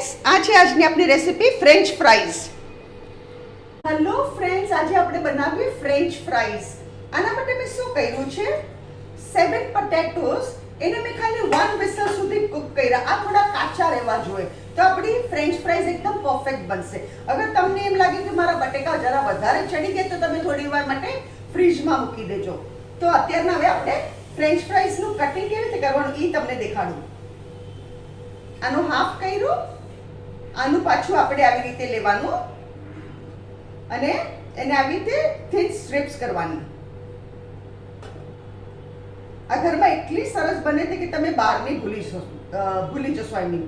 Friends, આ છે આજની આપણી recipe French fries. Hello friends, આજે આપણે બનાવીએ ફ્રેન્ચ ફ્રાઈઝ. આના માટે મેં શું કર્યું છે, 7 પોટેટોઝ, એને મેં ખાલી 1 વિસલ સુધી કુક કર્યા. આ થોડા કાચા રહેવા જોઈએ તો આપણી ફ્રેન્ચ ફ્રાઈઝ એકદમ પરફેક્ટ બનશે. અગર તમને એમ લાગે કે મારા બટેકા જરા વધારે ચડી ગયા તો તમે થોડી વાર માટે ફ્રીજમાં મૂકી દેજો. તો અત્યારના હવે આપણે ફ્રેન્ચ ફ્રાઈઝનું કટિંગ કેવી રીતે કરવાનું એ તમને દેખાડું. આનું હાફ કર્યું, આનું પાછું આપણે આવી રીતે લેવાનું અને એને આવી રીતે થિન સ્ટ્રીપ્સ કરવાની. આ ઘરમાં એટલી સરસ બને છે કે તમે બહાર નહીં ભૂલી જશો. આઈ મીન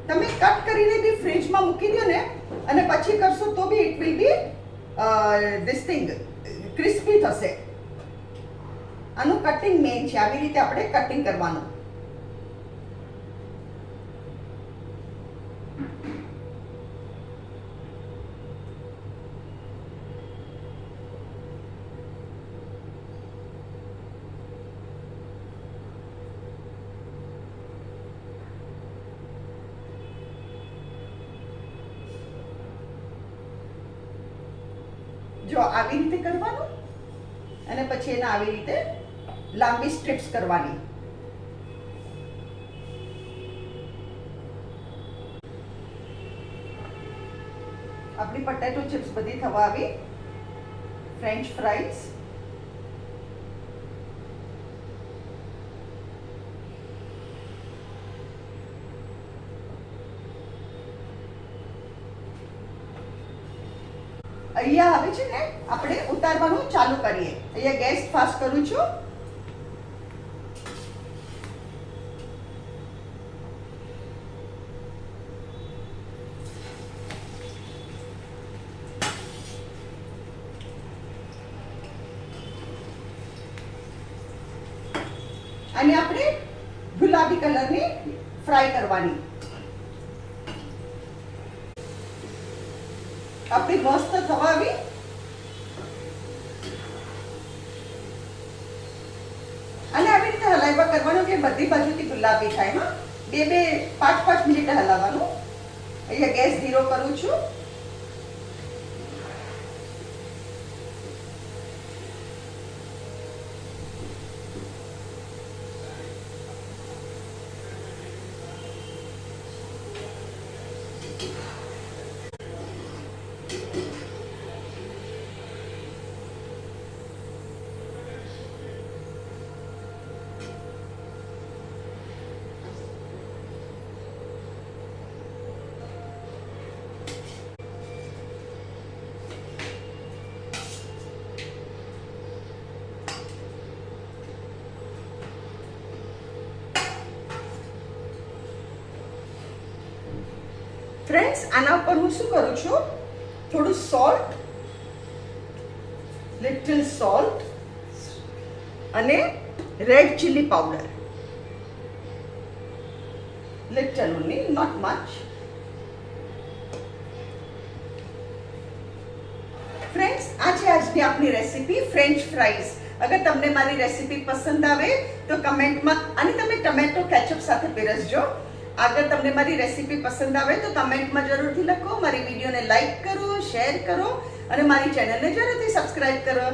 તમે કટ કરીને બી ફ્રીજમાં મૂકી દો ને અને પછી કરશો તો be it will be this thing crispy થશે. આનું કટિંગ મેઇન છે. આવી રીતે આપણે કટિંગ કરવાનું. જો આવી રીતે કરવાનું અને પછી એને આવી રીતે લાંબી સ્ટ્રીપ્સ કરવાની. આપણી પોટેટો ચિપ્સ બધી થવા આવી. ફ્રેન્ચ ફ્રાઈઝ અહીંયા આવે છે ને, આપણે ઉતારવાનું ચાલુ કરીએ. અહીંયા ગેસ ફાસ્ટ કરું છું. અને આપણે ગુલાબી કલરની ફ્રાય કરવાની. આપણી મસ્ત થવા આવી. અને આવી રીતે હલાવ્યા કરવાનું કે બધી બાજુથી ગુલાબી થાય. બે 5 મિનિટ હલાવવાનું. અહીંયા ગેસ ધીરો કરું છું. ફ્રેન્ડ્સ, આના ઉપર હું શું કરું છું, થોડું સોલ્ટ, લિટલ સોલ્ટ અને red chilli powder, little only, not much. Friends, આ છે આજની આપણી રેસીપી ફ્રેન્ચ ફ્રાઈઝ. અગર તમને મારી રેસીપી પસંદ આવે તો કમેન્ટમાં, અને તમે ટમેટો કેચઅપ સાથે પીરસજો. અગર તમને મારી રેસીપી પસંદ આવે તો કમેન્ટમાં જરૂરથી લખો. મારી વિડીયોને લાઈક કરો, શેર કરો અને મારી ચેનલને જરૂરથી સબસ્ક્રાઇબ કરો.